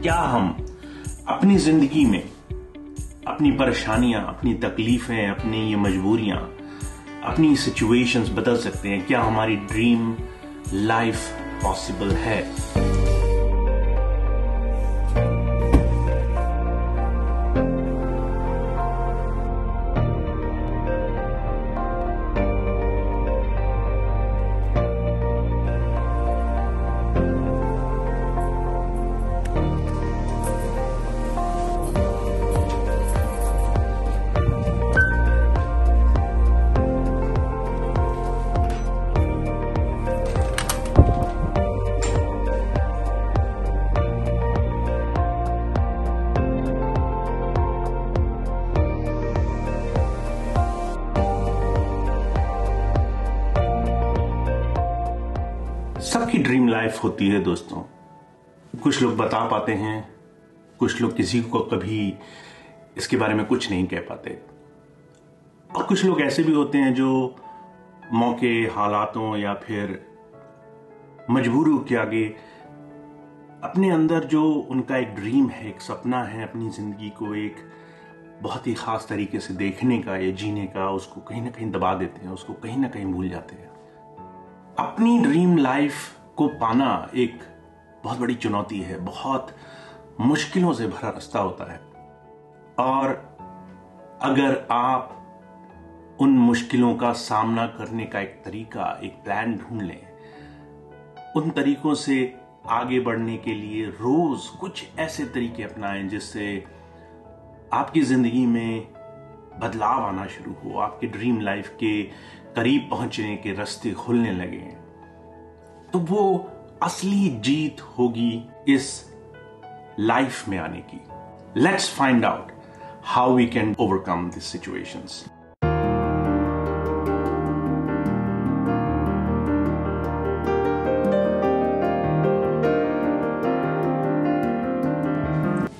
क्या हम अपनी जिंदगी में अपनी परेशानियां, अपनी तकलीफें, अपनी ये मजबूरियां, अपनी सिचुएशंस बदल सकते हैं? क्या हमारी ड्रीम लाइफ पॉसिबल है? सबकी ड्रीम लाइफ होती है दोस्तों। कुछ लोग बता पाते हैं, कुछ लोग किसी को कभी इसके बारे में कुछ नहीं कह पाते, और कुछ लोग ऐसे भी होते हैं जो मौके, हालातों या फिर मजबूरियों के आगे अपने अंदर जो उनका एक ड्रीम है, एक सपना है, अपनी जिंदगी को एक बहुत ही खास तरीके से देखने का या जीने का, उसको कहीं ना कहीं दबा देते हैं, उसको कहीं ना कहीं भूल जाते हैं। अपनी ड्रीम लाइफ को पाना एक बहुत बड़ी चुनौती है, बहुत मुश्किलों से भरा रास्ता होता है। और अगर आप उन मुश्किलों का सामना करने का एक तरीका, एक प्लान ढूंढ लें, उन तरीकों से आगे बढ़ने के लिए रोज कुछ ऐसे तरीके अपनाएं जिससे आपकी जिंदगी में बदलाव आना शुरू हो, आपके ड्रीम लाइफ के करीब पहुंचने के रास्ते खुलने लगे, तो वो असली जीत होगी इस लाइफ में आने की। Let's find out how we can overcome this situations.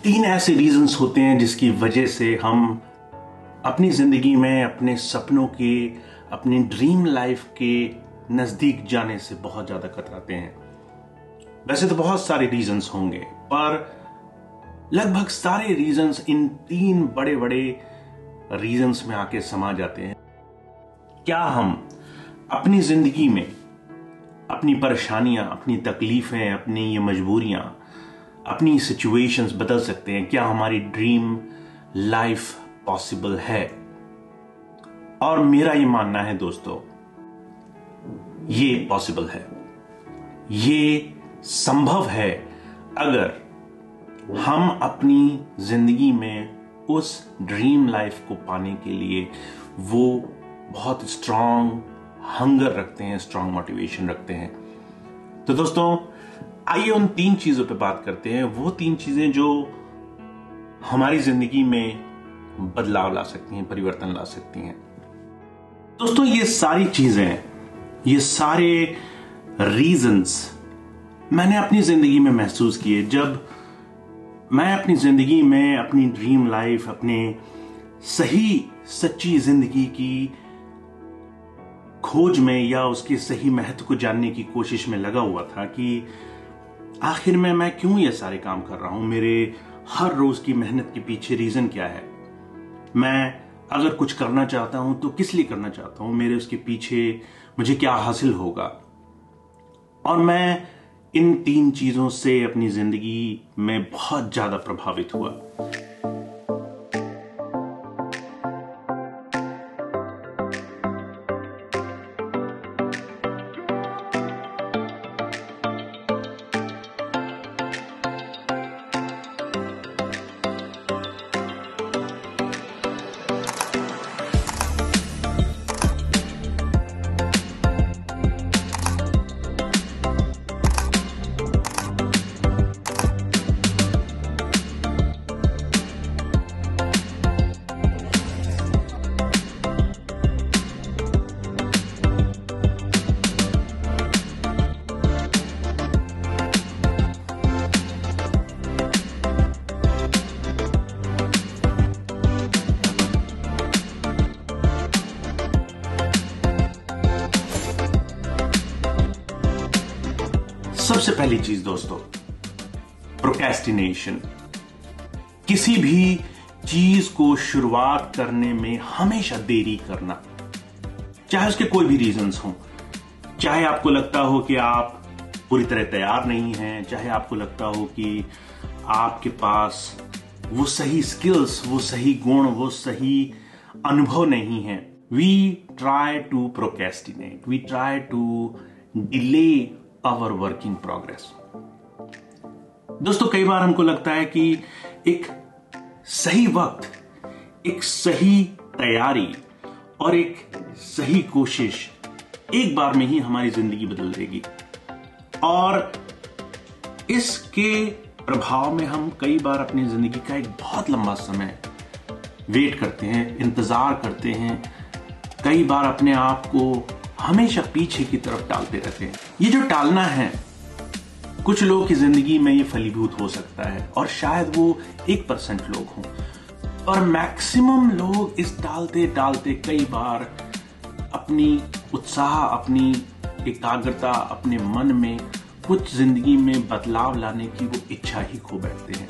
तीन ऐसे रीजंस होते हैं जिसकी वजह से हम अपनी जिंदगी में अपने सपनों के, अपनी ड्रीम लाइफ के नजदीक जाने से बहुत ज्यादा कतराते हैं। वैसे तो बहुत सारे रीजंस होंगे, पर लगभग सारे रीजंस इन तीन बड़े बड़े रीजंस में आके समा जाते हैं। क्या हम अपनी जिंदगी में अपनी परेशानियां, अपनी तकलीफें, अपनी ये मजबूरियां, अपनी सिचुएशंस बदल सकते हैं? क्या हमारी ड्रीम लाइफ पॉसिबल है? और मेरा ये मानना है दोस्तों, ये पॉसिबल है, ये संभव है, अगर हम अपनी जिंदगी में उस ड्रीम लाइफ को पाने के लिए वो बहुत स्ट्रांग हंगर रखते हैं, स्ट्रांग मोटिवेशन रखते हैं। तो दोस्तों, आइए उन तीन चीजों पे बात करते हैं, वो तीन चीजें जो हमारी जिंदगी में बदलाव ला सकती हैं, परिवर्तन ला सकती हैं। दोस्तों, ये सारी चीजें, ये सारे रीजंस मैंने अपनी जिंदगी में महसूस किए जब मैं अपनी जिंदगी में अपनी ड्रीम लाइफ, अपने सही सच्ची जिंदगी की खोज में या उसके सही महत्व को जानने की कोशिश में लगा हुआ था कि आखिर में मैं क्यों ये सारे काम कर रहा हूं, मेरे हर रोज की मेहनत के पीछे रीजन क्या है, मैं अगर कुछ करना चाहता हूं तो किस लिए करना चाहता हूं, मेरे उसके पीछे मुझे क्या हासिल होगा। और मैं इन तीन चीजों से अपनी जिंदगी में बहुत ज्यादा प्रभावित हुआ। सबसे पहली चीज दोस्तों, प्रोक्रेस्टिनेशन, किसी भी चीज को शुरुआत करने में हमेशा देरी करना, चाहे उसके कोई भी रीजंस हों। चाहे आपको लगता हो कि आप पूरी तरह तैयार नहीं हैं, चाहे आपको लगता हो कि आपके पास वो सही स्किल्स, वो सही गुण, वो सही अनुभव नहीं है। We try to procrastinate, we try to delay our working progress. दोस्तों, कई बार हमको लगता है कि एक सही वक्त, एक सही तैयारी और एक सही कोशिश एक बार में ही हमारी जिंदगी बदल देगी, और इसके प्रभाव में हम कई बार अपनी जिंदगी का एक बहुत लंबा समय वेट करते हैं, इंतजार करते हैं, कई बार अपने आप को हमेशा पीछे की तरफ टालते रहते हैं। ये जो टालना है, कुछ लोगों की जिंदगी में ये फलीभूत हो सकता है और शायद वो 1% लोग हों, और मैक्सिमम लोग इस टालते टालते कई बार अपनी उत्साह, अपनी एकाग्रता, अपने मन में कुछ जिंदगी में बदलाव लाने की वो इच्छा ही खो बैठते हैं।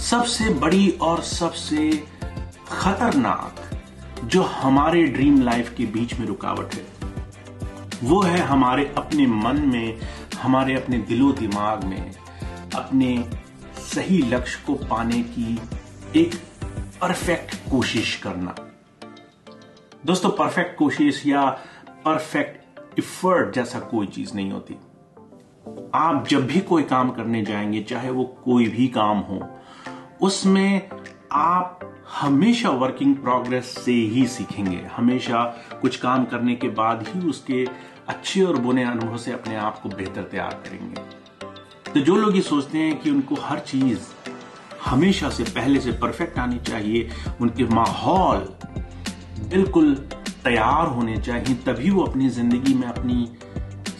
सबसे बड़ी और सबसे खतरनाक जो हमारे ड्रीम लाइफ के बीच में रुकावट है, वो है हमारे अपने मन में, हमारे अपने दिलो दिमाग में अपने सही लक्ष्य को पाने की एक परफेक्ट कोशिश करना। दोस्तों, परफेक्ट कोशिश या परफेक्ट एफर्ट जैसा कोई चीज नहीं होती। आप जब भी कोई काम करने जाएंगे, चाहे वो कोई भी काम हो, उसमें आप हमेशा वर्किंग प्रोग्रेस से ही सीखेंगे। हमेशा कुछ काम करने के बाद ही उसके अच्छे और बुरे अनुभव से अपने आप को बेहतर तैयार करेंगे। तो जो लोग ये सोचते हैं कि उनको हर चीज हमेशा से पहले से परफेक्ट आनी चाहिए, उनके माहौल बिल्कुल तैयार होने चाहिए, तभी वो अपनी जिंदगी में अपनी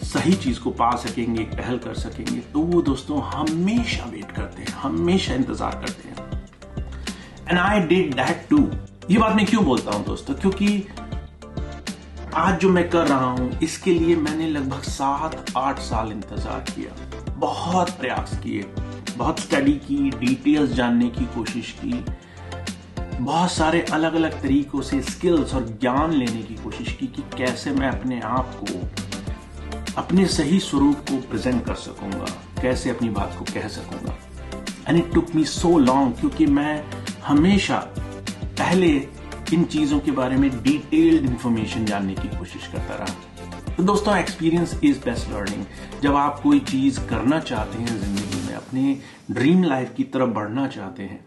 सही चीज को पा सकेंगे, पहल कर सकेंगे, तो वो दोस्तों हमेशा वेट करते हैं, हमेशा इंतजार करते हैं। And I did that too. ये बात मैं क्यों बोलता हूं दोस्तों? क्योंकि आज जो मैं कर रहा हूं, इसके लिए मैंने लगभग 7-8 साल इंतजार किया, बहुत प्रयास किए, बहुत स्टडी की, डिटेल्स जानने की कोशिश की, बहुत सारे अलग अलग तरीकों से स्किल्स और ज्ञान लेने की कोशिश की कि कैसे मैं अपने आप को, अपने सही स्वरूप को प्रेजेंट कर सकूंगा, कैसे अपनी बात को कह सकूंगा। And it took me so long, क्योंकि मैं हमेशा पहले इन चीजों के बारे में डिटेल्ड इंफॉर्मेशन जानने की कोशिश करता रहा। तो दोस्तों, एक्सपीरियंस इज बेस्ट लर्निंग। जब आप कोई चीज करना चाहते हैं जिंदगी में, अपने ड्रीम लाइफ की तरफ बढ़ना चाहते हैं,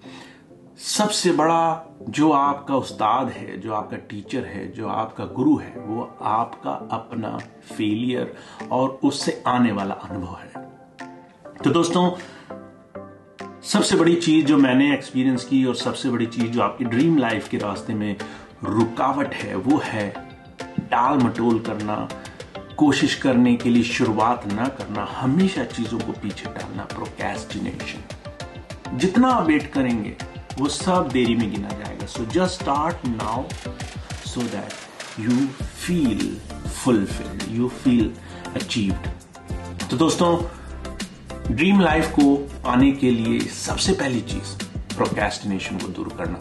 सबसे बड़ा जो आपका उस्ताद है, जो आपका टीचर है, जो आपका गुरु है, वो आपका अपना फेलियर और उससे आने वाला अनुभव है। तो दोस्तों, सबसे बड़ी चीज जो मैंने एक्सपीरियंस की और सबसे बड़ी चीज जो आपकी ड्रीम लाइफ के रास्ते में रुकावट है, वो है टाल मटोल करना, कोशिश करने के लिए शुरुआत ना करना, हमेशा चीजों को पीछे टालना, प्रोक्रेस्टिनेशन। जितना आप वेट करेंगे वो सब देरी में गिना जाएगा। So just start now so that you feel fulfilled, you feel achieved. तो दोस्तों, ड्रीम लाइफ को पाने के लिए सबसे पहली चीज प्रोक्रेस्टिनेशन को दूर करना।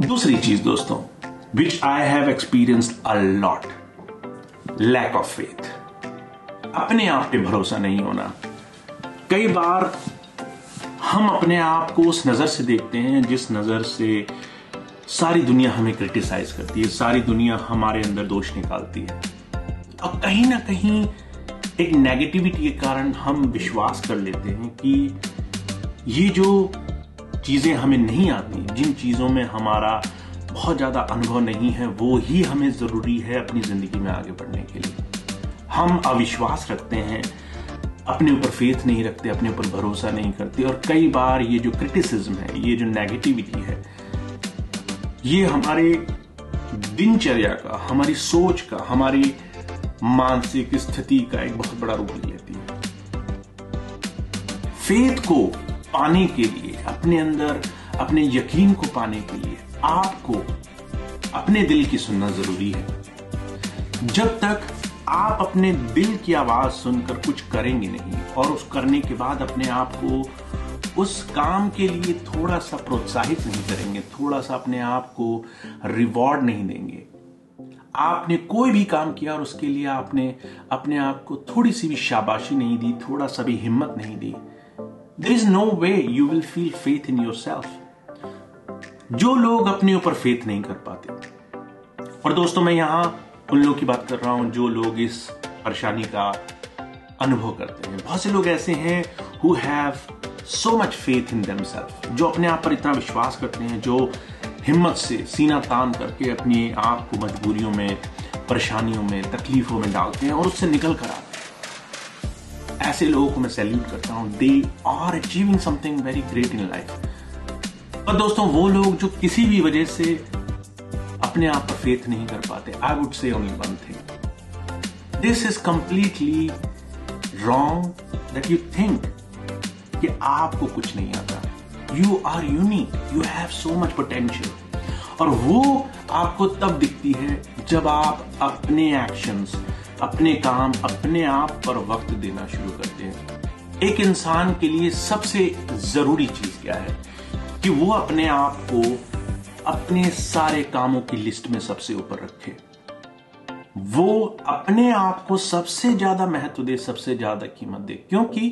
दूसरी चीज दोस्तों, which I have experienced a lot, lack of faith. अपने आप पे भरोसा नहीं होना। कई बार हम अपने आप को उस नजर से देखते हैं जिस नजर से सारी दुनिया हमें क्रिटिसाइज करती है, सारी दुनिया हमारे अंदर दोष निकालती है, और कहीं ना कहीं एक नेगेटिविटी के कारण हम विश्वास कर लेते हैं कि ये जो चीजें हमें नहीं आती, जिन चीजों में हमारा बहुत ज्यादा अनुभव नहीं है, वो ही हमें जरूरी है अपनी जिंदगी में आगे बढ़ने के लिए। हम अविश्वास रखते हैं, अपने ऊपर फेथ नहीं रखते, अपने ऊपर भरोसा नहीं करते, और कई बार ये जो क्रिटिसिज्म है, ये जो नेगेटिविटी है, ये हमारे दिनचर्या का, हमारी सोच का, हमारी मानसिक स्थिति का एक बहुत बड़ा रूप ले लेती है। फेथ को पाने के लिए, अपने अंदर अपने यकीन को पाने के लिए आपको अपने दिल की सुनना जरूरी है। जब तक आप अपने दिल की आवाज सुनकर कुछ करेंगे नहीं, और उस करने के बाद अपने आप को उस काम के लिए थोड़ा सा प्रोत्साहित नहीं करेंगे, थोड़ा सा अपने आप को रिवॉर्ड नहीं देंगे, आपने कोई भी काम किया और उसके लिए आपने अपने आप को थोड़ी सी भी शाबाशी नहीं दी, थोड़ा सा भी हिम्मत नहीं दी, there is no way you will feel faith in yourself। जो लोग अपने ऊपर फेथ नहीं कर पाते, और दोस्तों मैं यहां उन लोगों की बात कर रहा हूं जो लोग इस परेशानी का अनुभव करते हैं। बहुत से लोग ऐसे हैं who have so much faith in themselves, जो अपने आप पर इतना विश्वास करते हैं, जो हिम्मत से सीना तान करके अपने आप को मजबूरियों में, परेशानियों में, तकलीफों में डालते हैं और उससे निकल कर आते हैं। ऐसे लोगों को मैं सैल्यूट करता हूं। They are achieving something very great in life. और दोस्तों वो लोग जो किसी भी वजह से अपने आप पर फेथ नहीं कर पाते, I would say only one thing, this is completely wrong that you think कि आपको कुछ नहीं आता। You are unique, you have so much potential, और वो आपको तब दिखती है जब आप अपने एक्शंस, अपने काम, अपने आप पर वक्त देना शुरू करते हैं। एक इंसान के लिए सबसे जरूरी चीज क्या है कि वो अपने आप को अपने सारे कामों की लिस्ट में सबसे ऊपर रखे, वो अपने आप को सबसे ज्यादा महत्व दे, सबसे ज्यादा कीमत दे, क्योंकि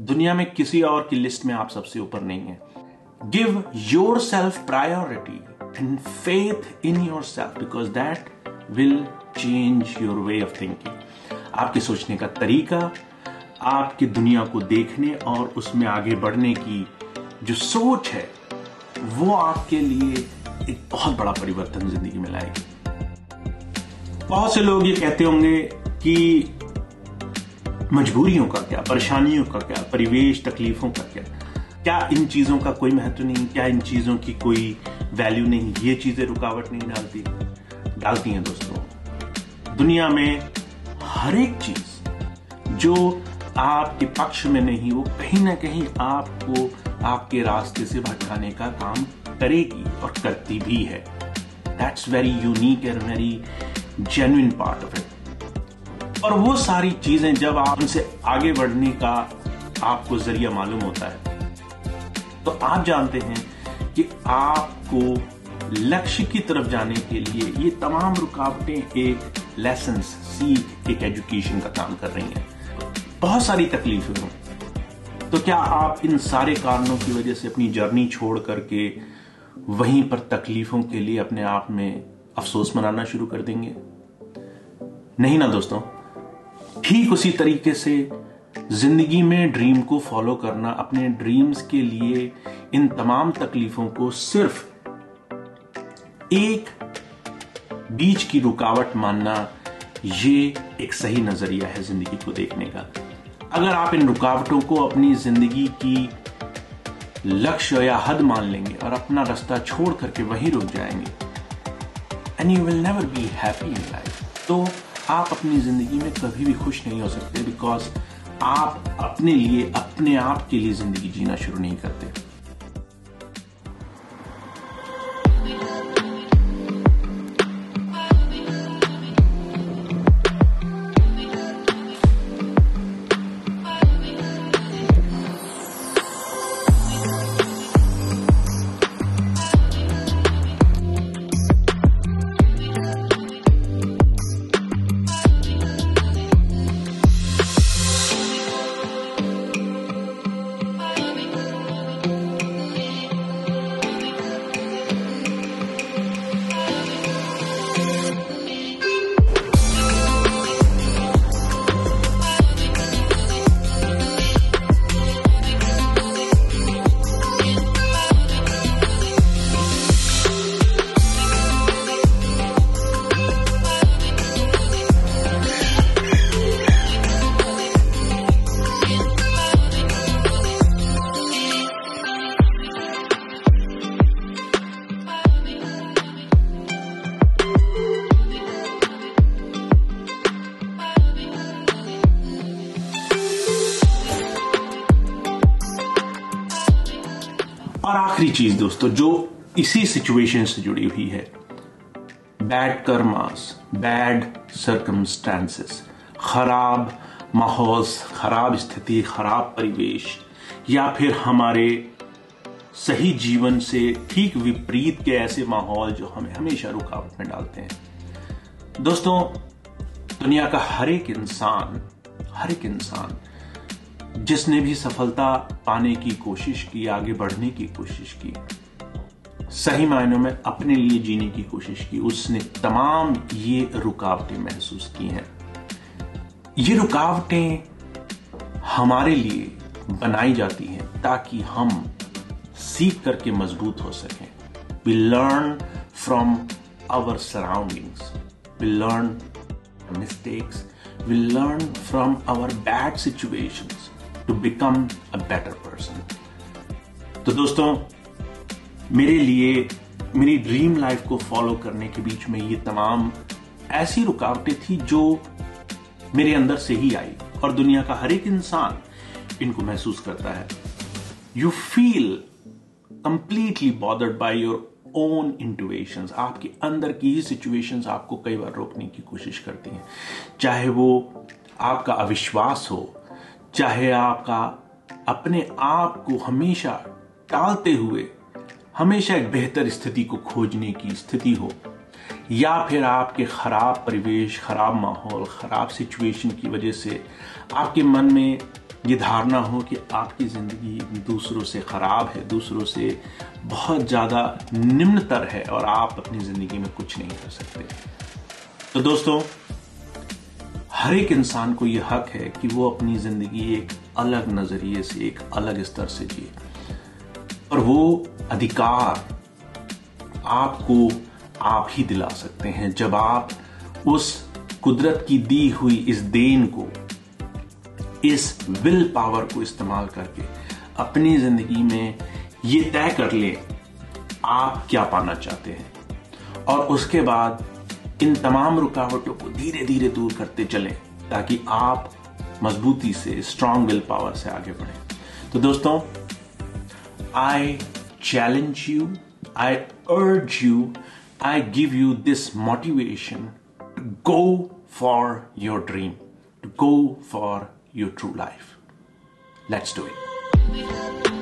दुनिया में किसी और की लिस्ट में आप सबसे ऊपर नहीं है। Give your self priority and faith in your self, because that will change your way of thinking. आपके सोचने का तरीका, आपकी दुनिया को देखने और उसमें आगे बढ़ने की जो सोच है, वो आपके लिए एक बहुत बड़ा परिवर्तन जिंदगी में लाएगी। बहुत से लोग ये कहते होंगे कि मजबूरियों का क्या, परेशानियों का क्या, परिवेश, तकलीफों का क्या इन चीजों का कोई महत्व नहीं, क्या इन चीजों की कोई वैल्यू नहीं, ये चीजें रुकावट नहीं डालती हैं। दोस्तों दुनिया में हर एक चीज जो आपके पक्ष में नहीं, वो कहीं ना कहीं आपको आपके रास्ते से भटकाने का काम करेगी और करती भी है। That's very unique and very genuine part of it. और वो सारी चीजें जब आप उनसे आगे बढ़ने का आपको जरिया मालूम होता है, तो आप जानते हैं कि आपको लक्ष्य की तरफ जाने के लिए ये तमाम रुकावटें एक लेसन, सीख, एक एजुकेशन का काम कर रही हैं। बहुत सारी तकलीफें हों, तो क्या आप इन सारे कारणों की वजह से अपनी जर्नी छोड़ करके वहीं पर तकलीफों के लिए अपने आप में अफसोस मनाना शुरू कर देंगे? नहीं ना दोस्तों। ठीक उसी तरीके से जिंदगी में ड्रीम को फॉलो करना, अपने ड्रीम्स के लिए इन तमाम तकलीफों को सिर्फ एक बीच की रुकावट मानना, ये एक सही नजरिया है जिंदगी को देखने का। अगर आप इन रुकावटों को अपनी जिंदगी की लक्ष्य या हद मान लेंगे और अपना रास्ता छोड़ करके वहीं रुक जाएंगे, and you will never be happy in life, तो आप अपनी जिंदगी में कभी भी खुश नहीं हो सकते, बिकॉज आप अपने लिए, अपने आप के लिए जिंदगी जीना शुरू नहीं करते। और आखिरी चीज दोस्तों जो इसी सिचुएशन से जुड़ी हुई है, बैड कर्मास, बैड सर्कमस्टांसेस, खराब माहौल, खराब स्थिति, खराब परिवेश, या फिर हमारे सही जीवन से ठीक विपरीत के ऐसे माहौल जो हमें हमेशा रुकावट में डालते हैं। दोस्तों, दुनिया का हर एक इंसान जिसने भी सफलता पाने की कोशिश की, आगे बढ़ने की कोशिश की, सही मायनों में अपने लिए जीने की कोशिश की, उसने तमाम ये रुकावटें महसूस की हैं। ये रुकावटें हमारे लिए बनाई जाती हैं ताकि हम सीख करके मजबूत हो सकें। We learn from our surroundings. We learn mistakes. We learn from our bad situations to become a better person. तो दोस्तों, मेरे लिए मेरी ड्रीम लाइफ को फॉलो करने के बीच में ये तमाम ऐसी रुकावटें थी जो मेरे अंदर से ही आई, और दुनिया का हर एक इंसान इनको महसूस करता है। You feel completely bothered by your own intuitions. आपके अंदर की ही सिचुएशंस आपको कई बार रोकने की कोशिश करती हैं, चाहे वो आपका अविश्वास हो, चाहे आपका अपने आप को हमेशा टालते हुए हमेशा एक बेहतर स्थिति को खोजने की स्थिति हो, या फिर आपके खराब परिवेश, खराब माहौल, खराब सिचुएशन की वजह से आपके मन में ये धारणा हो कि आपकी जिंदगी दूसरों से खराब है, दूसरों से बहुत ज्यादा निम्नतर है और आप अपनी जिंदगी में कुछ नहीं कर सकते। तो दोस्तों, हर एक इंसान को यह हक है कि वो अपनी जिंदगी एक अलग नजरिए से, एक अलग स्तर से जिए, और वो अधिकार आपको आप ही दिला सकते हैं जब आप उस कुदरत की दी हुई इस देन को, इस विल पावर को इस्तेमाल करके अपनी जिंदगी में ये तय कर ले आप क्या पाना चाहते हैं, और उसके बाद इन तमाम रुकावटों को धीरे धीरे दूर करते चलें ताकि आप मजबूती से, स्ट्रांग विल पावर से आगे बढ़ें। तो दोस्तों, I challenge you, I urge you, I give you this motivation to go for your dream, to go for your true life. Let's do it.